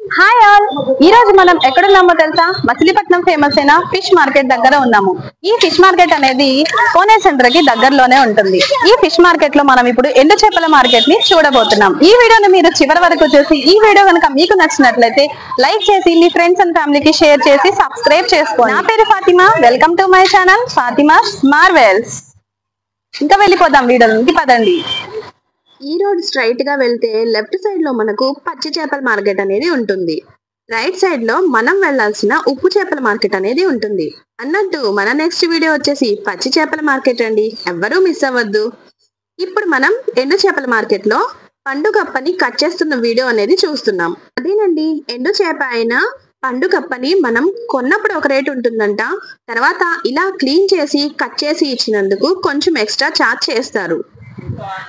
Hi all, ఈ రోజు మనం ఎక్కడున్నామో తెలుసా? మచిలీపట్నం ఫేమస్ అయిన ఫిష్ మార్కెట్ దగ్గర ఉన్నాము. ఈ ఫిష్ మార్కెట్ అనేది కోనేరు సెంటర్ కి దగ్గరలోనే ఉంటుంది. ఈ ఫిష్ మార్కెట్ లో మనం ఇప్పుడు ఎండు చేపల మార్కెట్ ని చూడబోతున్నాం. ఈ వీడియోని మీరు చివరి వరకు చూసి ఈ వీడియో కనుక మీకు నచ్చినట్లయితే లైక్ చేసి మీ ఫ్రెండ్స్ అండ్ ఫ్యామిలీకి షేర్ చేసి సబ్స్క్రైబ్ చేసుకోండి. నా పేరు Fatima, welcome to my channel Fatima's Marvel's. ఇంకా వెళ్ళిపోదాం వీడియోకి, పదండి. ఈ రోడ్ స్ట్రైట్ గా వెళ్తే లెఫ్ట్ సైడ్ లో మనకు పచ్చి చేపల మార్కెట్ అనేది ఉంటుంది. రైట్ సైడ్ లో మనం వెళ్లాల్సిన ఉప్పు చేపల మార్కెట్ అనేది ఉంటుంది. అన్నట్టు మన నెక్స్ట్ వీడియో వచ్చేసి పచ్చి చేపల మార్కెట్ అండి, ఎవ్వరూ మిస్ అవ్వద్దు. ఇప్పుడు మనం ఎండు చేపల మార్కెట్ లో పండు కప్పని కట్ చేస్తున్న వీడియో అనేది చూస్తున్నాం. అదేనండి, ఎండు చేప అయినా పండు కప్పని మనం కొన్నప్పుడు ఒక రేట్ ఉంటుందంట, తర్వాత ఇలా క్లీన్ చేసి కట్ చేసి ఇచ్చినందుకు కొంచెం ఎక్స్ట్రా ఛార్జ్ చేస్తారు.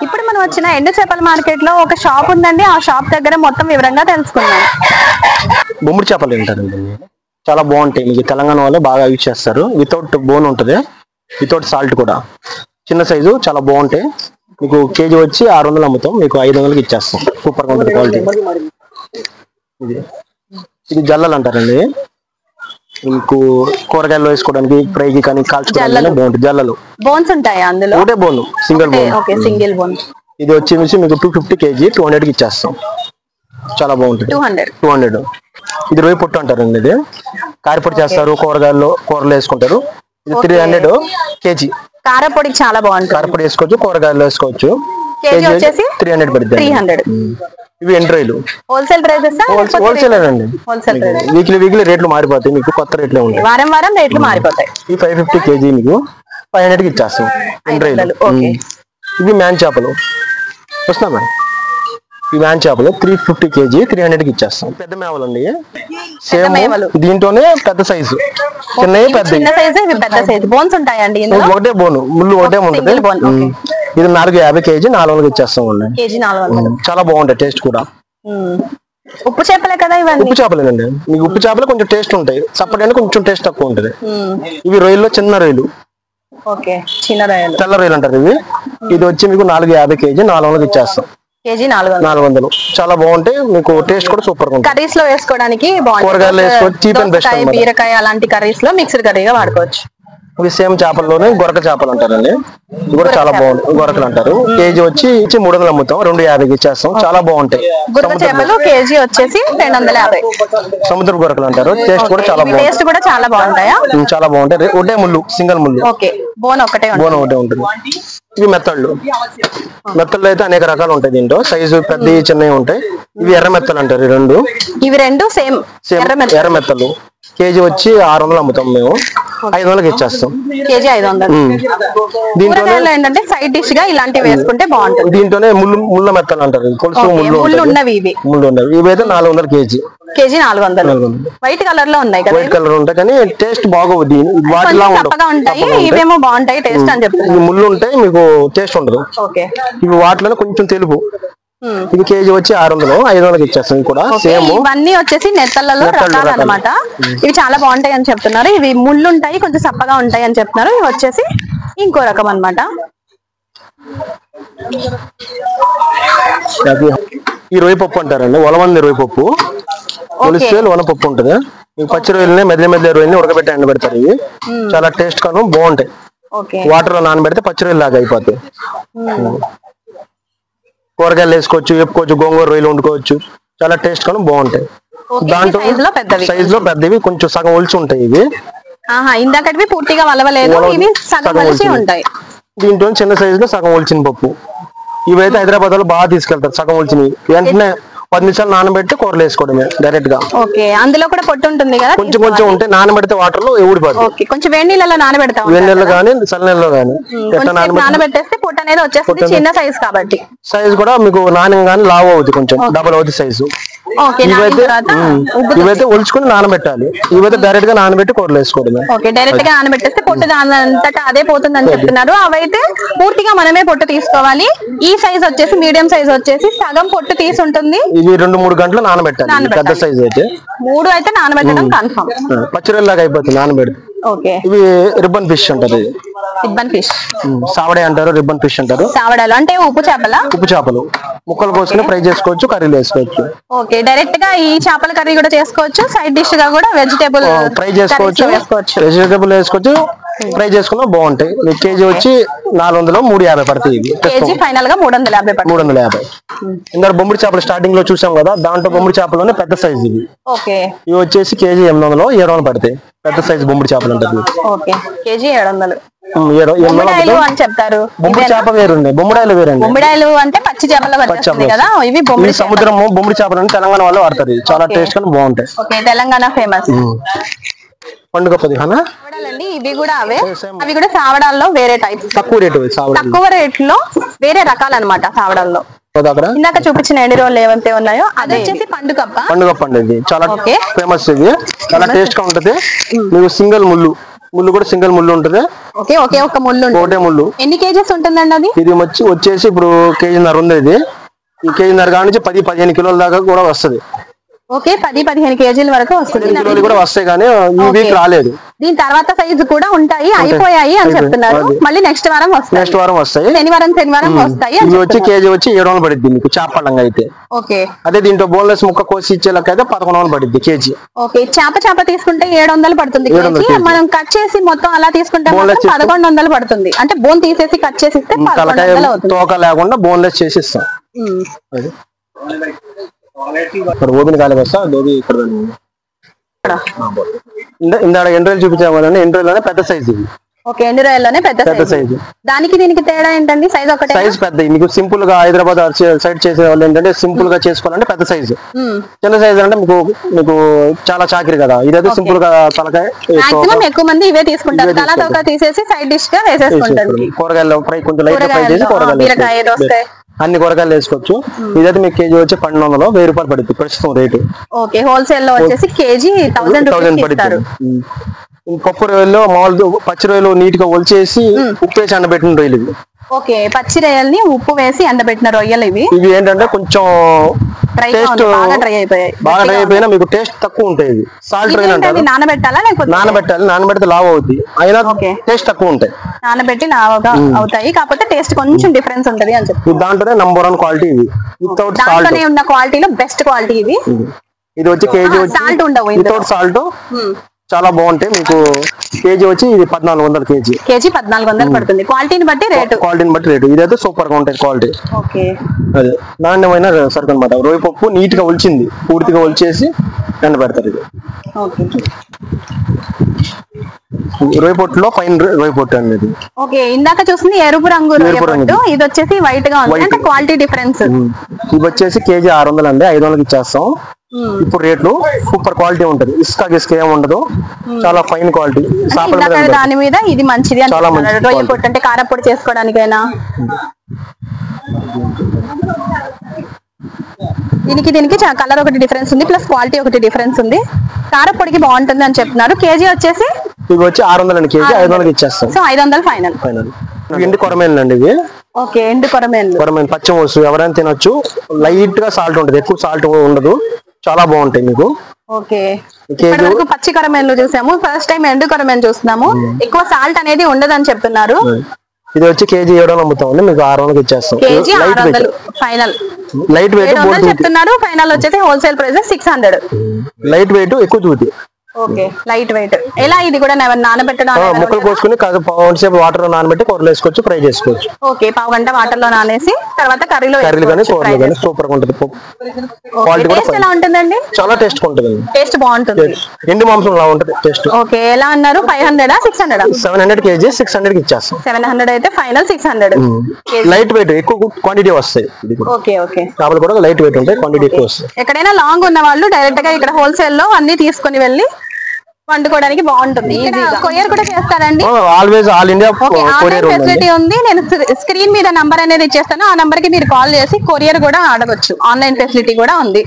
ఇప్పుడు మనం వచ్చిన ఎండు చేపల మార్కెట్ లో ఒక షాప్ ఉందండి. ఆ షాప్ దగ్గర మొత్తం వివరంగా తెలుసుకుందాం. బొమ్మిడి చేపలు తింటారండి, చాలా బాగుంటాయి. మీకు తెలంగాణ వాళ్ళు బాగా యూజ్ చేస్తారు. వితౌట్ బోన్ ఉంటుంది, వితౌట్ సాల్ట్ కూడా. చిన్న సైజు చాలా బాగుంటాయి. మీకు కేజీ వచ్చి 600 అమ్ముతాం, మీకు 500కి ఇచ్చేస్తాం. సూపర్ గా ఉంటుంది క్వాలిటీ. ఇది జల్లలు అంటారండి. మీకు కూరగాయలు వేసుకోవడానికి, ఫ్రైకి కానీ కాల్చుకోవడానికి బాగుంటుంది. జల్లలు బోన్స్ ఉంటాయి అందులో, ఒకటే bone, single bone. Okay, single bone. ఇది వచ్చేసి మీకు 250 కేజీ 200కి ఇచ్చేస్తాం. చాలా బాగుంటుంది. 200. ఇది రొయ్య పొట్టు అంటారండి. ఇది కారపొడి చేస్తారు, కూరలు వేసుకుంటారు. ఇది 300 కేజీ. కారపొడి చాలా బాగుంటుంది. కారపొడి వేసుకోవచ్చు, కూరగాయలు వేసుకోవచ్చు. కేజీ వచ్చేసి 300 పడుతుంది. 300. ఇవి ఎండు రొయ్యలు హోల్సేల్ ప్రైసెస్. హోల్సేల్ అండి. వీక్లీ రేట్లు మారిపోతాయి, మీకు కొత్త రేట్లే ఉంటాయి. వారం రేట్లు మారిపోతాయి. ఈ 550 కేజీ మీకు 500కి ఇచ్చేస్తాం. ఎండు రొయ్యలు. ఇవి మ్యాన్ చేపలు వస్తున్నా మేడం. ఈ మ్యాన్ చేపలు 350 కేజీ 300కి ఇచ్చేస్తాం. పెద్ద మేవలు అండి, సేమ్ దీంట్లోనే పెద్ద సైజు, చిన్న సైజు పెద్ద సైజు. బోన్స్ ఉంటాయండి, ఒకటే బోను, ముళ్ళు ఒకటే ఉంటుంది. ఇది 450 కేజీ 400కి ఇచ్చేస్తాం. కేజీ 400. చాలా బాగుంటాయి, టేస్ట్ కూడా. ఉప్పు చేపలే కదా ఇవన్నీ? ఉప్పు చేపలేనండి. మీకు ఉప్పు చేపలు కొంచెం టేస్ట్ ఉంటాయి, చప్పటి అంటే కొంచెం టేస్ట్ తక్కువ ఉంటుంది. ఇవి రొయ్యల్లో చిన్న రొయ్యలు, చిన్న రొయ్యలు, తెల్ల రొయ్యలు అంటారు ఇవి. ఇది వచ్చి మీకు 450 కేజీ 400కి ఇచ్చేస్తాం. కేజీ 400. చాలా బాగుంటాయి, మీకు టేస్ట్ కూడా సూపర్ గా ఉంటుంది. కర్రీస్ లో వేసుకోవడానికి కూరగాయలు వేసుకోవచ్చు, చీప్ అండ్ బెస్ట్. బీరకాయ అలాంటి కర్రీస్ లో మిక్స్డ్ కర్రీగా వాడుకోవచ్చు. ఇవి సేమ్ చేపల్లోనే గొరక చేపలు అంటారండి. ఇది కూడా చాలా బాగుంది, గొరకలు అంటారు. కేజీ వచ్చి 300 అమ్ముతాం, 250కి ఇచ్చేస్తాం. చాలా బాగుంటాయి. గుర్ర చేపలు కేజీ వచ్చేసి 250. సముద్ర గొరకలు అంటారు. టేస్ట్ కూడా చాలా బాగుంది. టేస్ట్ కూడా చాలా బాగుంటాయా? చాలా బాగుంటాయి. ఒకటే ముళ్ళు, సింగిల్ ముళ్ళు. బోన్ ఒకటే ఉంటుంది. ఇవి మెత్తళ్ళు. మెత్తళ్ళు అయితే అనేక రకాలు ఉంటాయి. దీంట్లో సైజు పెద్ద చిన్నవి ఉంటాయి. ఇవి ఎర్ర మెత్తలు అంటారు. ఇవి రెండు సేమ్ ఎర్ర మెత్తలు. కేజీ వచ్చి 600 అమ్ముతాం, మేము 500కి ఇచ్చేస్తాం. కేజీ 500. దీంట్లో ఏంటంటే సైడ్ డిష్ గా ఇలాంటివి వేసుకుంటే బాగుంటుంది. దీంట్లోనే ముళ్ళ మెత్తలు అంటారు. కొలుసు ముళ్ళు ఉన్నవి. ఇవైతే 400 కేజీ. కేజీ 400. వైట్ కలర్ లో ఉన్నాయి కదా, వైట్ కలర్ ఉంటాయి కానీ టేస్ట్ బాగోదు. వాటిలా ఉంటాయి, ఇవేమో బాగుంటాయి టేస్ట్ అని చెప్తారు. ముళ్ళు ఉంటాయి, మీకు టేస్ట్ ఉండదు. ఇవి వాటిలో కొంచెం తెలుపు. ఇది కేజీ వచ్చి 600, 500కి ఇచ్చేస్తాం. ఇవి కూడా సేమ్. ఇవన్నీ వచ్చేసి నెత్తలలో రకాలు అన్నమాట. ఇవి చాలా బాగుంటాయి అని చెప్తున్నారు. ఇవి ముళ్ళు ఉంటాయి, కొంచెం సప్పగా ఉంటాయి అని చెప్తున్నారు. ఇవి వచ్చేసి ఇంకో రకం అన్నమాట. ఈ రొయ్య పప్పు అంటారండి, ఒలవంది రొయ్య పప్పు. కొలిస్తే వనపప్పు ఉంటుంది. ఈ పచ్చి రొయ్యలని మెదల రొయ్యని ఉడకబెట్టి ఎండబెడతారు. ఇవి చాలా టేస్ట్ గాను బాగుంటాయి. వాటర్ లో నానబెడితే పచ్చి రొయ్యలు లాగా అయిపోతాయి. కూరగాయలు వేసుకోవచ్చు, వేపుకోవచ్చు, గోంగూర రొయ్యలు వండుకోవచ్చు. చాలా టేస్ట్ గాను బాగుంటాయి. దాంట్లో సైజ్ లో పెద్దవి, కొంచెం సగం ఒలిచి ఉంటాయి. ఇవి ఇందాకటివి పూర్తిగా వలవలేదు, ఇవి సగం ఒలిచి ఉంటాయి. దీంట్లో చిన్న సైజు లో సగం ఒలిచిన పప్పు. ఇవైతే హైదరాబాద్ లో బాగా తీసుకెళ్తారు. సగం ఒలిచినవి వెంటనే 10 నిమిషాలు నానబెట్టి కూరలు వేసుకోవడమే డైరెక్ట్ గా. అందులో కూడా పొట్టు ఉంటుంది కదా, కొంచెం ఉంటే నానబెడితే వాటర్ లో ఊడిపోతుంది. కొంచెం వేడి నీళ్ళలో నానబెడతాం, వేడి నీళ్ళు కానీ చల్ల నీళ్ళలో కానీ నానబెట్టేస్తే పొట్టు అనేది వచ్చేస్తుంది. చిన్న సైజ్ కాబట్టి సైజ్ కూడా మీకు నానగానే లావ్ అవుతుంది, కొంచెం డబల్ అవుతుంది సైజు. ఇవైతే ఒలుచుకుని నానబెట్టాలి. ఇవైతే డైరెక్ట్ గా నానబెట్టి కూరలు వేసుకోవడమే. డైరెక్ట్ గా నానబెట్టేస్తే పొట్టు దానంతటా అదే పోతుంది అని చెప్తున్నారు. అవైతే పూర్తిగా మనమే పొట్టు తీసుకోవాలి. ఈ సైజ్ వచ్చేసి మీడియం సైజ్ వచ్చేసి సగం పొట్టు తీసి ఉంటుంది. ఇవి 2-3 గంటలు నానబెట్టాలి. పెద్ద సైజ్ అయితే 3 అయితే నానబెట్టడం కన్ఫర్మ్. పచ్చిరొయ్యలాగా అయిపోతుంది నానబెడితే. ఇవి రిబ్బన్ ఫిష్ ఉంటది. రిబ్బన్ ఫిష్, సావడే అంటారు, రిబ్బన్ ఫిష్ అంటారు. సావడాలు అంటే ఉప్పు చేపల? ఉప్పు చేపలు ముక్కలు కోసుకుని ఫ్రై చేసుకోవచ్చు, కర్రీలు వేసుకోవచ్చు. ఓకే, డైరెక్ట్ గా ఈ చేపల కర్రీ కూడా చేసుకోవచ్చు, సైడ్ డిష్ గా కూడా వెజిటేబుల్ ఫ్రై చేసుకోవచ్చు, వెజిటేబుల్ వేసుకోవచ్చు, ఫ్రై చేసుకున్నా బాగుంటాయి. మీకు కేజీ వచ్చి 400, 350 పడతాయి. కేజీ ఫైనల్ గా 350 పడుతుంది. 350. ఇందాక బొమ్మిడి చేపలు స్టార్టింగ్ లో చూసాం కదా, దాంట్లో బొమ్మిడి చేపలోనే పెద్ద సైజు ఇవి. ఓకే, ఇవి వచ్చేసి కేజీ 800, 700 పడతాయి. పెద్ద సైజు బొమ్మిడి చేపలు ఉంటుంది. Okay, KG 700. 700 అని చెప్తారు. బొమ్మిడి చేప వేరుంది, బొమ్మిడాయలు వేరండి. బొమ్మిడాయలు అంటే పచ్చి చేపలు కదా, ఇవి బొమ్మిడి సముద్రం బొమ్మిడి చేపలు తెలంగాణ వాళ్ళు వాడతారు. చాలా టేస్ట్ గా బాగుంటాయి. Okay, Telangana famous. పండుగ 15 అండి, ఇవి కూడా అవే, అవి కూడా సావడాల్లో వేరే టైప్, తక్కువ రేట్ లో వేరే రకాలు అనమాట. సావడాల్లో ఇందాక చూపించిన ఎండి రోల్ ఏవైతే ఉన్నాయో అది వచ్చేసి పండుగప్ప అండి. ఇది చాలా ఫేమస్, ఇది చాలా టేస్ట్ గా ఉంటది. మీకు సింగిల్ ముళ్ళు కూడా సింగిల్ ముళ్ళు ఉంటది. ఓకే, ఒక ముళ్ళు, ఒకటే ముళ్ళు. ఎన్ని కేజెస్ ఉంటుందండి అది? ఇది వచ్చేసి ఇప్పుడు 1.5 kg ఉంది. ఇది ఈ 1.5 kg కాడి నుంచి 10-15 కిలోల దాకా కూడా వస్తుంది. ఓకే, 10-15 కేజీల వరకు వస్తుంది. కూడా వస్తాయి, కానీ ఈ వీక్ రాలేదు. దీని తర్వాత సైజు కూడా ఉంటాయి, అయిపోయాయి అని చెప్తున్నారు. మళ్ళీ నెక్స్ట్ వారం వస్తాయి, శనివారం వస్తాయి. ఇది వచ్చి కేజీ వచ్చి 700 పడుద్ది మీకు చేపలంగా అయితే. ఓకే, అదే దీంట్లో బోన్లెస్ ముక్క కోసి ఇచ్చేలాక అయితే 1100 పడుద్ది కేజీ. ఓకే, చేప తీసుకుంటే 700 పడుతుంది కేజీ. మనం కట్ చేసి మొత్తం అలా తీసుకుంటే 1100 పడుతుంది. అంటే బోన్ తీసేసి కట్ చేసి ఇస్తే 1100 అవుతుంది. తోక లేకుండా బోన్లెస్ చేసి ఇస్తాం. ఇక్కడ ఓపెన్ కాలే వస్తా దోబి ఇక్కడ ఇందాక ఎండ్రాయిల్ చూపించాము కదండి, ఎండ్రాయిల్లోనే పెద్ద సైజ్ ఇది. ఓకే, ఎండ్రాయిల్లోనే పెద్ద సైజ్. దానికి దీనికి తేడా ఏంటండి? సైజ్ ఒకటే, సైజ్ పెద్ద. మీకు సింపుల్ గా హైదరాబాద్ సైడ్ చేసే వాళ్ళు ఏంటంటే సింపుల్ గా చేసుకోవాలంటే పెద్ద సైజు. చిన్న సైజ్ అంటే మీకు చాలా చాకిరి కదా. ఇదైతే సింపుల్ గా తలకాయ. మాక్సిమం ఎక్కువ మంది ఇవే తీసుకుంటారు. తల తోక తీసేసి సైడ్ డిష్ గా వేసేసుకుంటారు. కూరగాయలు ఫ్రై కొంచెం లైట్ ఫ్రై చేసి కూరగాయలు అన్ని కూరగాయలు వేసుకోవచ్చు. ఇదైతే మీకు కేజీ వచ్చి 1200, 1000 రూపాయలు పడుతుంది ప్రస్తుతం రేటు. ఓకే, హోల్సేల్ లో వచ్చేసి కేజీ 1000 పడుతుంది. పప్పు రొయ్యలు మామూలు పచ్చి రొయ్యలు నీట్ గా ఒలిచేసి ఉప్పు వేసి ఎండబెట్టిన రొయ్యలు ఇవి. ఓకే, పచ్చి రొయ్యల్ని ఉప్పు వేసి ఎండబెట్టిన రొయ్యలు ఇవి. ఇవి ఏంటంటే కొంచెం టేస్ట్ బాగా డ్రై అయిపోయినా మీకు టేస్ట్ తక్కువ ఉంటాయి. సాల్ట్ రొయ్యలు అంటారు. నానబెట్టాలా లేకపోతే? నానబెడితే లావ్ అవుతుంది, అయినా టేస్ట్ తక్కువ ఉంటాయి. నానబెట్టి లావుగా అవుతాయి, కాకపోతే టేస్ట్ కొంచెం డిఫరెన్స్ ఉంటది అని చెప్పి. దాంట్లోనే నంబర్ 1 క్వాలిటీ ఇవి. వితౌట్ సాల్ట్ ఉన్న క్వాలిటీలో బెస్ట్ క్వాలిటీ ఇవి. ఇది వచ్చి కేజీ వచ్చి సాల్ట్ ఉండవు, వితౌట్ సాల్ట్ చాలా బాగుంటాయి. మీకు కేజీ వచ్చి ఇది 1400 కేజీ 1400 పడుతుంది. క్వాలిటీని బట్టి రేటు. ఇదైతే సూపర్ గా ఉంటాయి క్వాలిటీ. ఓకే, అదే నాణ్యమైన సరుకు అనమాట. రొయ్యపప్పు నీట్ గా ఒలిచింది, పూర్తిగా ఒలిచేసి ఎండ పెడతారు. ఇది రొయ్యపొట్టులో పైన రొయ్యపొట్టు అనేది. ఓకే, ఇందాక చూసింది ఎరుపు రంగు రొయ్యపొట్టు, ఇది వచ్చేసి వైట్ గా ఉంది. అంటే క్వాలిటీ డిఫరెన్స్. ఇది వచ్చేసి కేజీ 600 అండి, 500కి ఇచ్చేస్తాం. ఇప్పుడు రేట్లు సూపర్ క్వాలిటీ ఉంటది, ఇసుక ఏం ఉండదు, చాలా ఫైన్ క్వాలిటీ. దాని మీద ఇది మంచిది అంటున్నారు. రొయ్యపొట్టు అంటే కారపొడి చేసుకోవడానికైనా. దీనికి కలర్ ఒకటి డిఫరెన్స్ ఉంది, ప్లస్ క్వాలిటీ ఒకటి డిఫరెన్స్ ఉంది. కారపొడికి బాగుంటుంది అని చెప్తున్నారు. కేజీ వచ్చేసి ఇవి వచ్చి 600 అండి, కేజీ 500కి ఇచ్చేస్తాం. So 500 final. ఎండు కొరమేలు అండి ఇవి. ఓకే, ఎండు కొరమేలు పచ్చిమోసు ఎవరైనా తినొచ్చు. లైట్ గా సాల్ట్ ఉంటది, ఎక్కువ సాల్ట్ ఉండదు, చాలా బాగుంటాయి మీకు. ఓకే, పచ్చి కొరమేలు చూసాము, ఫస్ట్ టైం ఎండు కొరమేలు చూస్తున్నాము. ఎక్కువ సాల్ట్ అనేది ఉండదు అని చెప్తున్నారు. ఇది వచ్చి కేజీ 700 అమ్ముతామండి, మీకు 600కి ఇచ్చేస్తాం. KG 600 final. లైట్ వెయిట్ చెప్తున్నారు, ఫైనల్ వచ్చేసి హోల్సేల్ ప్రైస్ 600. లైట్ వెయిట్, ఎక్కువ దూది. Okay, light weight. ఎలా ఇది కూడా నానబెట్టడం? ముక్కలు కోసుకుని పావుసేపు వాటర్ లో నానబెట్టి కూరలు వేసుకోవచ్చు, ఫ్రై చేసుకోవచ్చు. ఓకే, పావు గంట వాటర్ లో నానేసి తర్వాత కర్రీలు కానీ కూరలు కానీ సూపర్ గా ఉంటుంది. టేస్ట్ ఎలా ఉంటుందండి? చాలా టేస్ట్ ఉంటుంది, టేస్ట్ బాగుంటుంది. ఎండు మాంసం లా ఉంటుంది టేస్ట్. ఓకే, ఎలా అన్నారు? 500 600? 700 కేజీ 600కి ఇచ్చేస్తాం. 700 అయితే ఫైనల్ 600. లైట్ వెయిట్, ఎక్కువ క్వాంటిటీ వస్తాయి. ఓకే, ఓకే, చేపలు కూడా లైట్ వెయిట్ ఉంటాయి, క్వాంటిటీ ఎక్కువ వస్తాయి. ఎక్కడైనా లాంగ్ ఉన్న వాళ్ళు డైరెక్ట్ గా ఇక్కడ హోల్సేల్ లో అన్ని తీసుకుని వెళ్ళి వండుకోవడానికి బాగుంటుంది. కొరియర్ కూడా చేస్తారండి? Always all India courier facility ఉంది. నేను స్క్రీన్ మీద నంబర్ అనేది ఇచ్చేస్తాను, ఆ నంబర్ కి మీరు కాల్ చేసి కొరియర్ కూడా అడగొచ్చు. ఆన్లైన్ ఫెసిలిటీ కూడా ఉంది.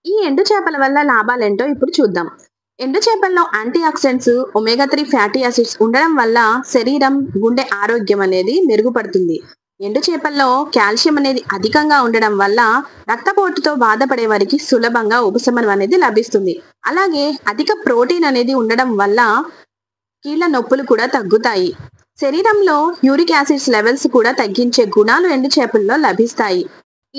ఈ ఎండు చేపల వల్ల లాభాలేంటో ఇప్పుడు చూద్దాం. ఎండు చేపల్లో antioxidants, omega 3 fatty acids ఉండడం వల్ల శరీరం, గుండె ఆరోగ్యం అనేది మెరుగుపడుతుంది. ఎండు చేపల్లో కాల్షియం అనేది అధికంగా ఉండడం వల్ల రక్తపోటుతో బాధపడే వారికి సులభంగా ఉపశమనం అనేది లభిస్తుంది. అలాగే అధిక ప్రోటీన్ అనేది ఉండడం వల్ల కీళ్ళ నొప్పులు కూడా తగ్గుతాయి. శరీరంలో యూరిక్ యాసిడ్స్ లెవెల్స్ కూడా తగ్గించే గుణాలు ఎండు చేపల్లో లభిస్తాయి.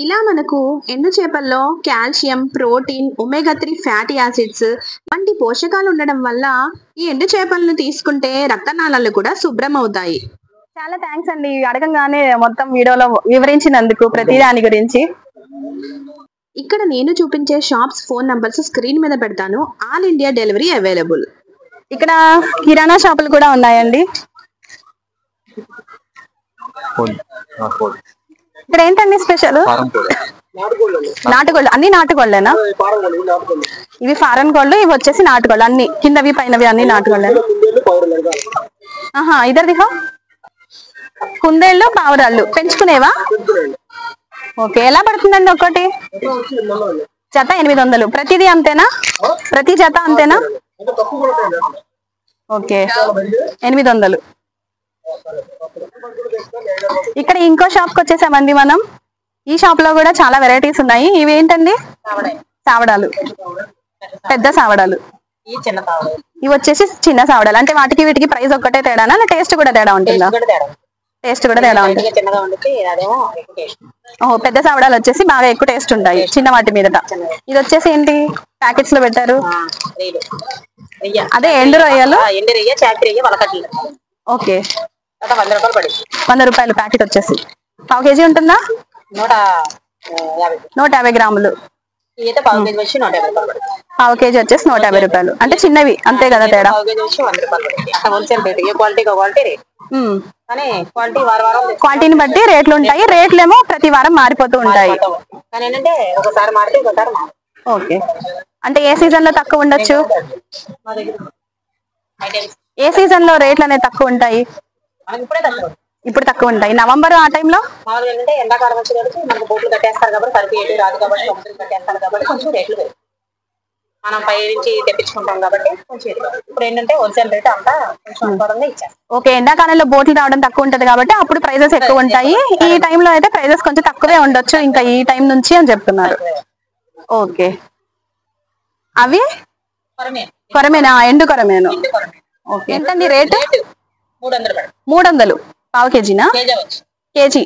ఇలా మనకు ఎండు చేపల్లో calcium, protein, omega 3 fatty acids వంటి పోషకాలు ఉండడం వల్ల ఈ ఎండు చేపలను తీసుకుంటే రక్తనాళాలు కూడా శుభ్రం అవుతాయి. చాలా థ్యాంక్స్ అండి, అడగంగానే మొత్తం వీడియోలో వివరించినందుకు ప్రతి దాని గురించి. ఇక్కడ నేను చూపించే షాప్స్ ఫోన్ నంబర్స్ స్క్రీన్ మీద పెడతాను. All India delivery available. ఇక్కడ కిరాణా షాపులు కూడా ఉన్నాయండి. ఇక్కడ ఏంటండి స్పెషల్? నాటుకోళ్ళు. అన్ని నాటుకోళ్ళేనా? ఇవి ఫారెన్ కోళ్ళు, ఇవి వచ్చేసి నాటుకోళ్ళు. అన్ని కిందవి పైనవి అన్ని నాటుకోళ్ళే. ఆహా, ఇద్దరు దిహో కుందేళ్ళు, పావురాళ్ళు పెంచుకునేవా? ఓకే, ఎలా పడుతుందండి ఒక్కటి? జత 800. ప్రతిదీ అంతేనా? ప్రతి జత అంతేనా? ఓకే, 800. ఇక్కడ ఇంకో షాప్ కి వచ్చేసామండి మనం. ఈ షాప్ లో కూడా చాలా వెరైటీస్ ఉన్నాయి. ఇవి ఏంటండి? సావడాలు, పెద్ద సావడాలు. ఇవి వచ్చేసి చిన్న సావడాలు. అంటే వాటికి వీటికి ప్రైస్ ఒక్కటే తేడానా? టేస్ట్ కూడా తేడా ఉంటుందా? టేస్ట్ కూడా తేడా ఉంటుంది. ఓహో, పెద్ద సావడాలు వచ్చేసి బాగా ఎక్కువ టేస్ట్ ఉంటాయి చిన్న వాటి మీదట. ఇది వచ్చేసి ఏంటి ప్యాకెట్స్ లో పెట్టారు? అదే ఎండు రొయ్యలు. ఓకే, 100 రూపాయలు ప్యాకెట్ వచ్చేసి. పావు కేజీ ఉంటుందా? 150 గ్రాములు. పావు కేజీ వచ్చేసి 150 రూపాయలు. అంటే చిన్నవి అంతే కదా తేడా? క్వాలిటీని బట్టి రేట్లు ఉంటాయి. రేట్లు ఏమో ప్రతి వారం మారిపోతూ ఉంటాయి. ఓకే, అంటే ఏ సీజన్ లో తక్కువ ఉండొచ్చు? ఏ సీజన్ లో రేట్లు అనేది తక్కువ ఉంటాయి? ఇప్పుడు తక్కువ ఉంటాయి. నవంబర్ ఆ టైంలో ఎండాకాలం వచ్చి మనకు బోట్లు కట్టేస్తారు కాబట్టి సరుకు ఏది రాదు కాబట్టి కట్టేస్తారు కాబట్టి కొంచెం రేట్లు పెరుగుతాయి. మనం పై నుంచి తెప్పించుకుంటాం కాబట్టి కొంచెం ఇప్పుడు ఏంటంటే హోల్సేల్ రేట్ అంతా కొంచెం ఇచ్చారు. ఓకే, ఎండాకాలంలో బోట్లు రావడం తక్కువ ఉంటది కాబట్టి అప్పుడు ప్రైజెస్ ఎక్కువ ఉంటాయి. ఈ టైంలో అయితే ప్రైజెస్ కొంచెం తక్కువే ఉండొచ్చు ఇంకా ఈ టైం నుంచి అని చెప్తున్నారు. ఓకే, అవి కొరమేనా? ఎండు కొరమేను. ఓకే, ఎంతండి రేటు? 300. పావు కేజీనా? కేజీ.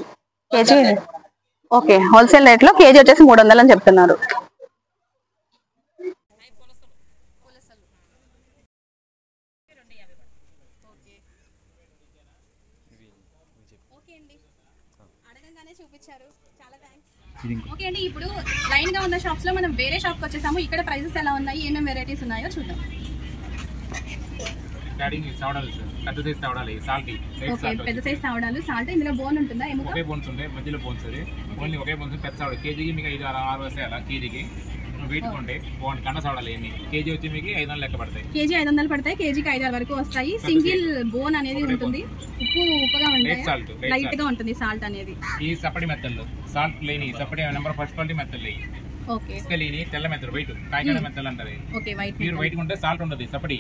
ఓకే, హోల్సేల్ రేట్ లో కేజీ వచ్చేసి 300 అని చెప్తున్నారు. ఓకే అండి, ఇప్పుడు లైన్ గా ఉన్న షాప్స్ లో మనం వేరే షాప్ కి వచ్చేసాము. ఇక్కడ ప్రైసెస్ ఎలా ఉన్నాయి, ఏమేమి వెరైటీస్ ఉన్నాయో చూద్దాం. పెద్ద సైజ్ సావడాలు సాల్ట్. ఇందులో బోన్ ఉంటుందా? ఒకే బోన్స్ ఉంటాయి, మధ్యలో బోన్స్. ఓన్లీ ఒకే బోన్స్. పెద్ద సావడ కేజీకి మీకు 5-6 వస్తాయి అలా కేజీకి. వీటుకుంటే బాగుంది. కండ సావడాలు ఏమి కేజీ వచ్చి మీకు 500 లెక్క పడతాయి. కేజీ 500 పడతాయి. కేజీకి 5-6 వరకు వస్తాయి. సింగిల్ బోన్ అనేది ఉంటుంది. ఉప్పుగా ఉంటుంది, లైట్ గా ఉంటుంది సాల్ట్ అనేది. ఈ సపడి మెత్తలు సాల్ట్ లేని సపడి నెంబర్ ఫస్ట్ క్వాలిటీ మెత్తలు లేని. ఓకే, లేని తెల్ల మెత్తలు వైట్ కాయగడ మెత్తలు అంటారు. Okay, white. మీరు వైట్ ఉంటే సాల్ట్ ఉండదు. సపడి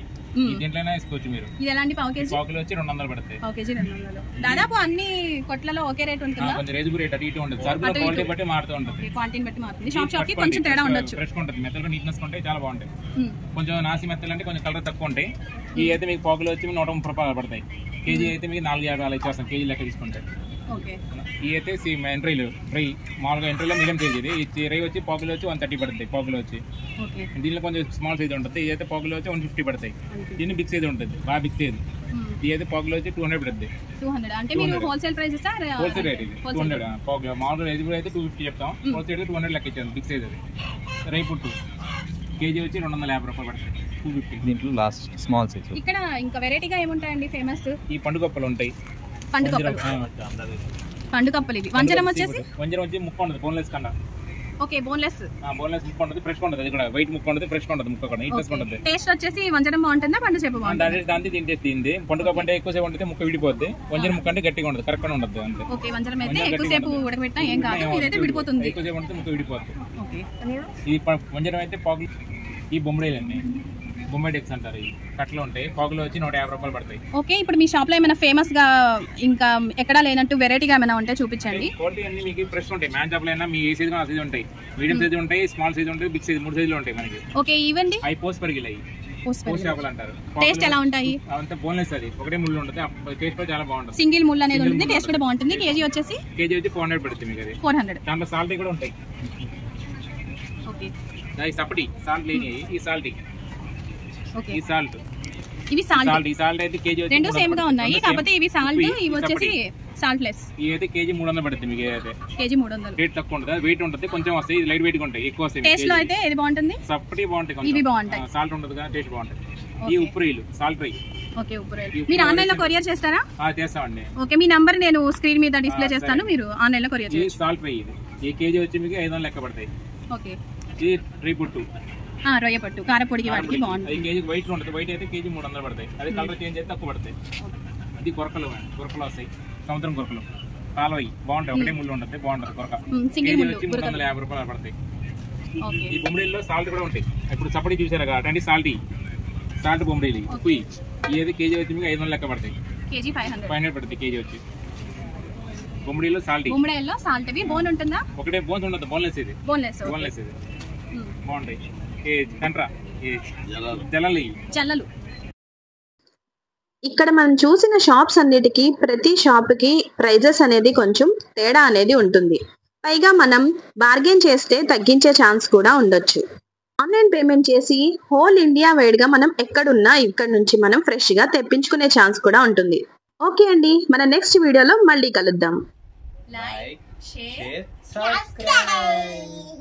దీంట్లోనే వేసుకోవచ్చు మీరు. ఇది ఎలాంటి పావు కేజీ? పావు కిలో వచ్చి 200 పడతాయి. పావు కేజీ 200. దాదాపు అన్ని కొట్లలో ఒకే రేట్ ఉంటుందా? కొంచెం రేజుబుల్ రేట్ అటు ఇటు ఉంటుంది. సరుకుల క్వాలిటీ బట్టి మారుతూ ఉంటుంది. క్వాలిటీని బట్టి మారుతుంది. షాప్ కి కొంచెం తేడా ఉండొచ్చు. ఫ్రెష్ ఉంటుంది. మెత్తలు నీట్నెస్ ఉంటాయి, చాలా బాగుంటాయి. కొంచెం నాసి మెత్తలు అంటే కొంచెం కలర్ తక్కువ ఉంటాయి. ఈ అయితే మీకు పావు కిలో వచ్చి 130 రూపాయలు పడతాయి. కేజీ అయితే మీకు 4-5 అలా ఇచ్చేస్తాం కేజీ లెక్క తీసుకుంటే. ఈ అయితే ఎంట్రీలు ఫ్రై మామూలుగా ఎంట్రీలో మీడియం సైజ్. ఇది ఈ రై వచ్చి పావు కిలో వచ్చి 130 పడుతుంది. పావు కిలో వచ్చి దీనిలో కొంచెం స్మాల్ సైజ్ ఉంటుంది. ఇది అయితే పావు కిలో వచ్చి 150 పడతాయి. దీన్ని బిగ్ సైజ్ ఉంటుంది, బాగా బిగ్ సైజ్. ఇది అయితే పావు కిలో వచ్చి 200 పడుతుంది. హోల్సేల్ రేట్ ఇది 200. పావు కిలో మామూలుగా ఎదుగు అయితే 250 చెప్తాం. హోల్సేల్ 200 లెక్క ఇచ్చాను. బిగ్ సైజ్ అది. రై పుట్టు కేజీ వచ్చి 250 రూపాయలు పడుతుంది. 250. దీంట్లో లాస్ట్ స్మాల్ సైజ్. ఇక్కడ ఇంకా వెరైటీగా ఏముంటాయండి ఫేమస్? ఈ పండుగప్పలు ఉంటాయి. పండుగప్పలు ఇవి. వంజరం వచ్చేసి ముక్క ఉండదు, బోన్లెస్ కండ. ఓకే, బోన్లెస్ ముక్క ఉండదు, ఫ్రెష్ ఉండదు. ఇది కూడా వైట్ ముక్క ఉండదు, ఫ్రెష్ ఉండదు. ముక్క కూడా నీట్నెస్ ఉండదు. టేస్ట్ వచ్చేసి వంజరం బాగుంటుందా, పండు చేప బాగుంటుందా? దాంతో తింటే పండుగ అంటే ఎక్కువసేపు ఉంటుంది, ముక్క విడిపోద్ది. వంజరం ముక్క అంటే గట్టిగా ఉండదు, కరెక్ట్ ఉండదు అంతే. ఓకే, వంజరం అయితే ఎక్కువసేపు ఉడకబెట్టినా ఏం కాదు, ఇదైతే విడిపోతుంది. ఎక్కువసేపు ఉంటుంది, ముక్క విడిపోతుంది. ఈ వంజరం అయితే పాకులు ఈ బొమ్మడేలండి, బొమ్మాయి డెక్స్ అంటారు. ఈ కట్టలు ఉంటాయి, పాకులు వచ్చి 150 రూపాయలు పడతాయి. ఓకే, ఇప్పుడు మీ షాప్ లో ఏమైనా ఫేమస్ గా ఇంకా ఎక్కడా లేనట్టు వెరైటీగా ఏమైనా ఉంటే చూపించండి. క్వాలిటీ అన్ని మీకు ఫ్రెష్ ఉంటాయి. మ్యాన్ షాప్ లో అయినా మీ ఏ సైజ్ ఆ సైజ్ ఉంటాయి. మీడియం సైజ్ ఉంటాయి, స్మాల్ సైజ్ ఉంటాయి, బిగ్ సైజ్ 3 సైజులు ఉంటాయి మనకి. ఓకే, ఇవ్వండి. అవి పోస్ట్ పరిగిలాయి పోస్ట్ చేపలు అంటారు. టేస్ట్ ఎలా ఉంటాయి? అంతా బోన్లెస్, అది ఒకటే ముళ్ళు ఉంటుంది, టేస్ట్ కూడా చాలా బాగుంటుంది. సింగిల్ ముళ్ళు అనేది ఉంటుంది, టేస్ట్ కూడా బాగుంటుంది. కేజీ వచ్చి 400 పడుతుంది మీకు. అది 400. దాంట్లో సాల్ట్ కూడా ఉంటాయి. ఓకే, సపటి సాల్ట్ లేని ఈ సాల్ట్, ఓకే, ఈ సాల్ట్, ఇవి సాల్ట్. ఈ సాల్ట్ అయితే కేజీ వచ్చి రెండు సేమ్ గా ఉన్నాయి, కాకపోతే ఇవి సాల్ట్, ఇవి వచ్చేసి సాల్ట్ లెస్. ఇది అయితే కేజీ 300 పడుతుంది మీకు. అయితే కేజీ 300. రేట్ తక్కువ ఉంటుంది, వెయిట్ ఉంటుంది కొంచెం వస్తాయి. ఇది లైట్ వెయిట్ గా ఉంటాయి, ఎక్కువ వస్తాయి. టేస్ట్ లో అయితే ఏది బాగుంటుంది? సపటి బాగుంటాయి, ఇవి బాగుంటాయి. సాల్ట్ ఉంటుంది కదా, టేస్ట్ బాగుంటాయి. ఈ ఉప్పు రొయ్యలు, సాల్ట్ రొయ్యి. ఓకే, ఉప్పు రొయ్యలు మీరు ఆన్లైన్ లో కొరియర్ చేస్తారా? చేస్తామండి. ఓకే, మీ నంబర్ నేను స్క్రీన్ మీద డిస్ప్లే చేస్తాను, మీరు ఆన్లైన్ లో కొరియర్ చేయండి. సాల్ట్ రొయ్యి ఇది, ఈ కేజీ వచ్చి మీకు 500 లెక్క పడతాయి. ఓకే, ఇది రొయ్య పుట్టు, రొయ్య పట్టు, కారపొడికి వాటికి బాగుంటుంది. అది కేజీ వైట్ ఉంటుంది, వైట్ అయితే కేజీ 300 పడతాయి. అది కలర్ చేంజ్ అయితే తక్కువ పడతాయి. ఇది కొరకలు, కొరకలు వస్తాయి, సముద్రం కొరకలు, కాలువయి బాగుంటాయి, ఒకటే ముళ్ళు ఉంటుంది, బాగుంటుంది కొరక. కేజీ వచ్చి 350 రూపాయలు పడతాయి. ఈ బొమ్మడిల్లో సాల్ట్ కూడా ఉంటాయి. ఇప్పుడు సపడి చూసారా కాబట్టి సాల్ట్ బొమ్మడీలు కుయ్యి, ఇది కేజీ వచ్చి మీకు 500 లెక్క పడతాయి. కేజీ 500 పడుతుంది కేజీ వచ్చి. బొమ్మడిలో సాల్ట్, బొమ్మడిలో సాల్ట్. ఇవి బోన్ ఉంటుందా? ఒకటే బోన్స్ ఉండదు, బోన్లెస్ ఇది, బోన్లెస్. బోన్లెస్ ఇది బాగుంటాయి. జల్లలు. ఇక్కడ మనం చూసిన షాప్స్ అన్నిటికీ ప్రతి షాప్ కి ప్రైజెస్ అనేది కొంచెం తేడా అనేది ఉంటుంది. పైగా మనం బార్గెన్ చేస్తే తగ్గించే ఛాన్స్ కూడా ఉండొచ్చు. ఆన్లైన్ పేమెంట్ చేసి హోల్ ఇండియా వైడ్ గా మనం ఎక్కడున్నా ఇక్కడ నుంచి మనం ఫ్రెష్ గా తెప్పించుకునే ఛాన్స్ కూడా ఉంటుంది. ఓకే అండి, మన నెక్స్ట్ వీడియోలో మళ్ళీ కలుద్దాం. Like, share, subscribe.